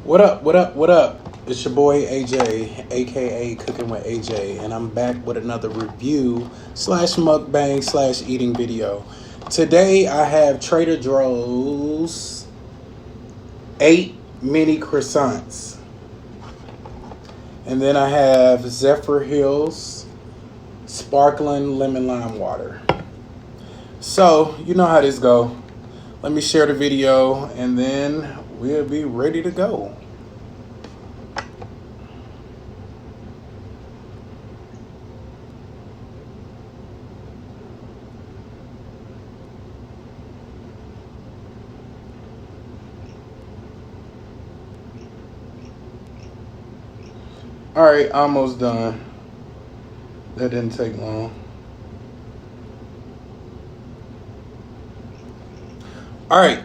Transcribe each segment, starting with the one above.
What up, what up, what up? It's your boy AJ, aka Cooking with AJ, and I'm back with another review slash mukbang slash eating video. Today I have TraderJoes 8 mini croissants. And then I have Zephyr Hills sparkling lemon lime water. So, you know how this go. Let me share the video and then we'll be ready to go. All right, almost done. That didn't take long. All right,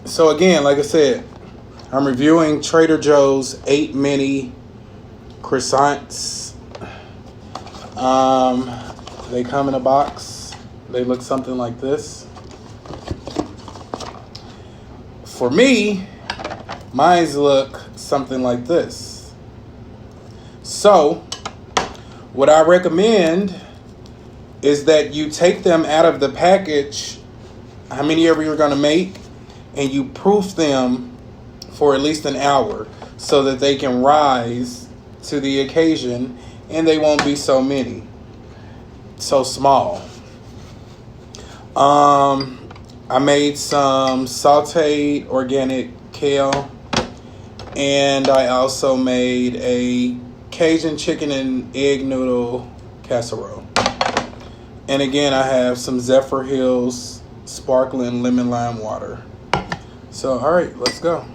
so again, like I said, I'm reviewing TraderJoes 8 mini croissants. They come in a box. They look something like this. For me, mine look something like this. So, what I recommend is that you take them out of the package, how many ever you're going to make, and you proof them for at least an hour so that they can rise to the occasion and they won't be so small. I made some sautéed organic kale, and I also made a Cajun chicken and egg noodle casserole. And again, I have some Zephyr Hills sparkling lemon lime water. So, all right, let's go.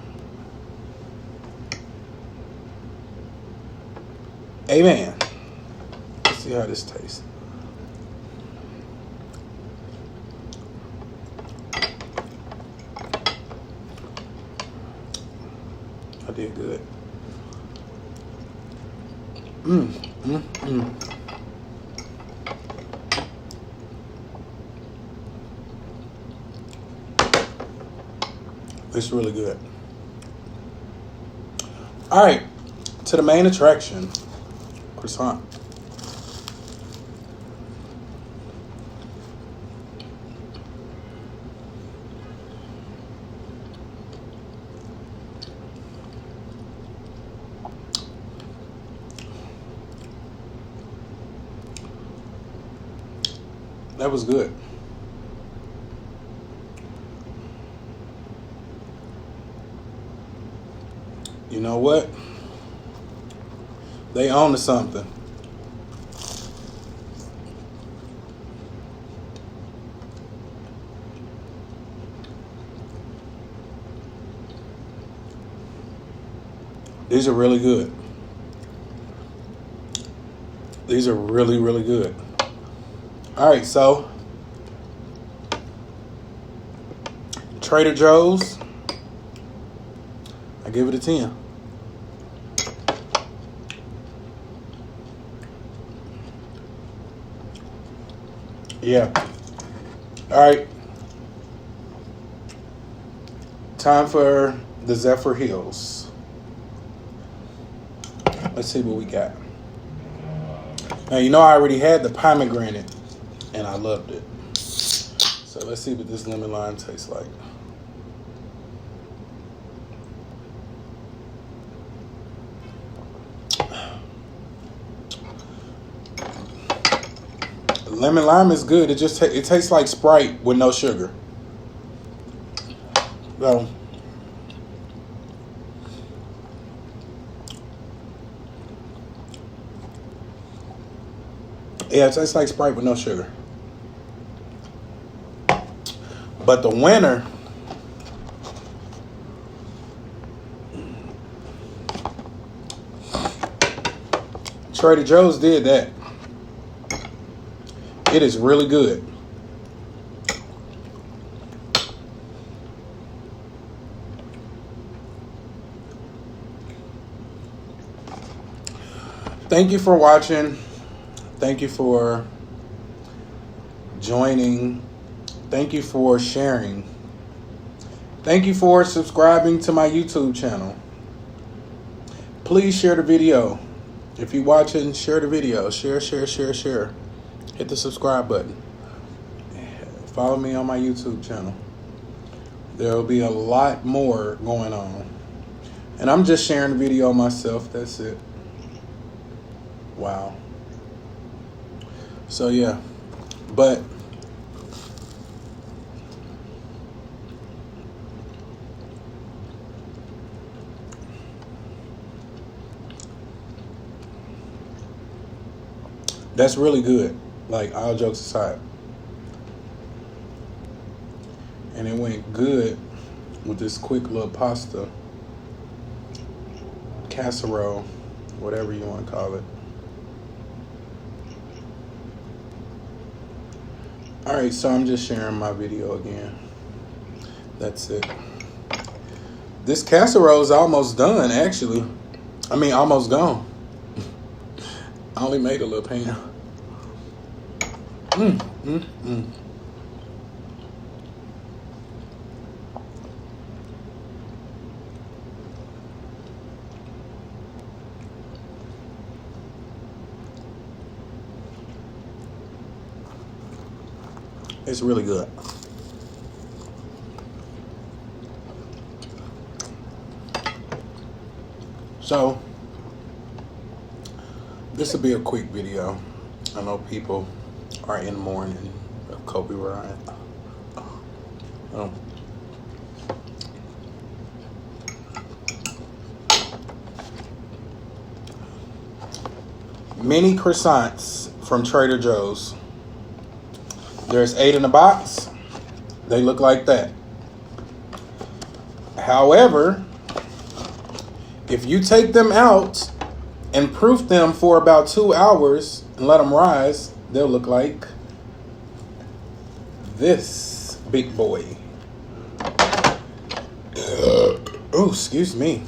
Amen. Let's see how this tastes. I did good. It's really good. All right, to the main attraction, croissant. That was good. You know what? They own to something. These are really good. These are really, really good. All right, so TraderJoes, I give it a 10. Yeah. All right. Time for the Zephyr Hills. Let's see what we got. Now, you know I already had the pomegranate, and I loved it. So let's see what this lemon lime tastes like. Lemon lime is good. It just it tastes like Sprite with no sugar. So yeah, it tastes like Sprite with no sugar. But the winner, TraderJoes did that. It is really good. Thank you for watching. Thank you for joining. Thank you for sharing. Thank you for subscribing to my YouTube channel. Please share the video. If you're watching, share the video. Share. Hit the subscribe button. Follow me on my YouTube channel. There'll be a lot more going on. And I'm just sharing the video myself. That's it. Wow. So yeah. But that's really good. Like, all jokes aside. And it went good with this quick little pasta, casserole, whatever you want to call it. Alright, so I'm just sharing my video again. That's it. This casserole is almost done, actually. I mean, almost gone. I only made a little pan. It's really good. So, this will be a quick video. I know people are in mourning of Kobe Bryant. Mini croissants from TraderJoes. There's 8 in the box. They look like that. However, if you take them out and proof them for about 2 hours and let them rise, they'll look like this big boy. Oh, excuse me.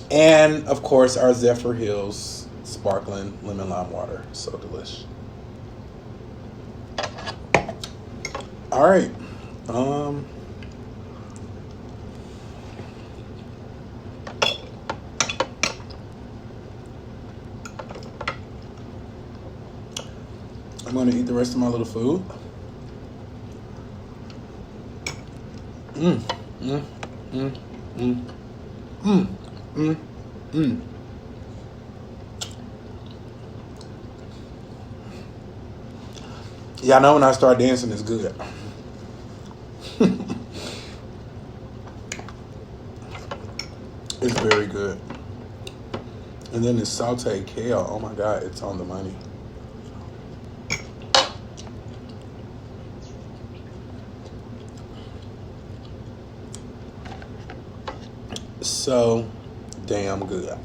And of course, our Zephyr Hills sparkling lemon lime water. So delish. All right. I'm going to eat the rest of my little food. Yeah, I know when I start dancing, it's good. It's very good. And then this sautéed kale, oh my God, it's on the money. So damn good.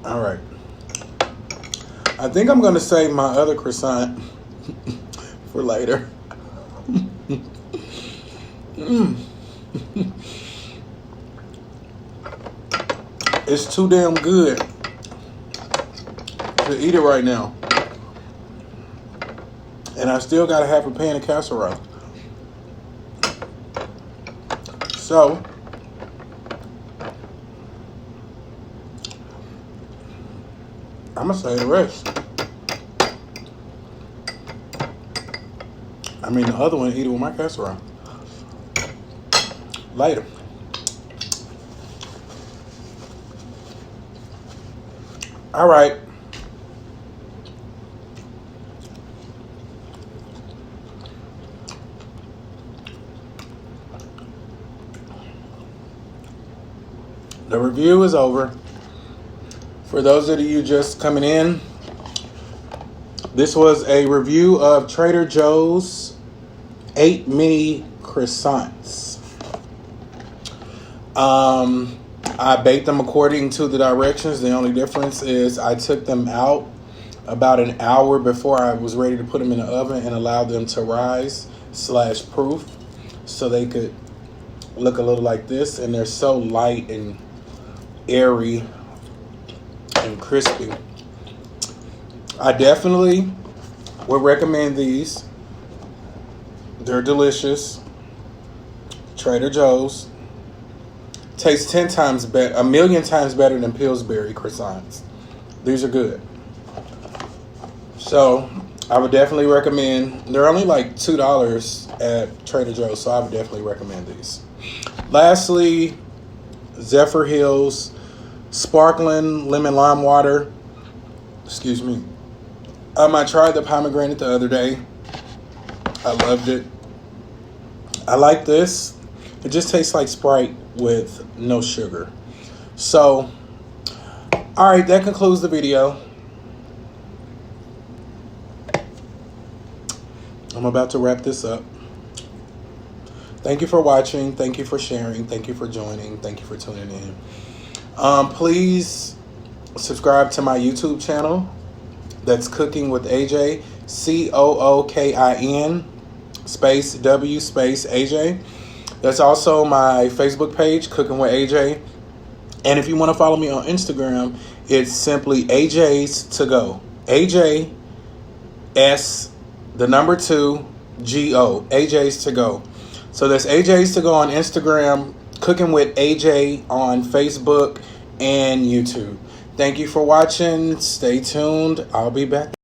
All right. I think I'm going to save my other croissant for later. It's too damn good to eat it right now. And I still got a half a pan of casserole. So, I'm going to save the rest. I mean, the other one, eat it with my casserole. Later. All right. The review is over. For those of you just coming in, this was a review of TraderJoes 8 mini croissants. I baked them according to the directions. The only difference is I took them out about an hour before I was ready to put them in the oven and allowed them to rise / proof so they could look a little like this. And they're so light and airy and crispy. I definitely would recommend these. They're delicious. Trader Joe's. Tastes 10 times better, a million times better than Pillsbury croissants. These are good. So I would definitely recommend. They're only like $2 at Trader Joe's, so I would definitely recommend these. Lastly, Zephyr Hills Sparkling Lemon Lime Water. Excuse me. I tried the pomegranate the other day. I loved it. I like this. It just tastes like Sprite with no sugar. So, all right, that concludes the video. I'm about to wrap this up. Thank you for watching. Thank you for sharing. Thank you for joining. Thank you for tuning in. Please subscribe to my YouTube channel. That's Cooking with AJ. COOKIN space W space AJ. That's also my Facebook page, Cooking with AJ. And if you want to follow me on Instagram, it's simply AJ's to go. AJ S the number 2 GO. AJ's to go. So that's AJ's to go on Instagram, Cooking with AJ on Facebook and YouTube. Thank you for watching. Stay tuned. I'll be back.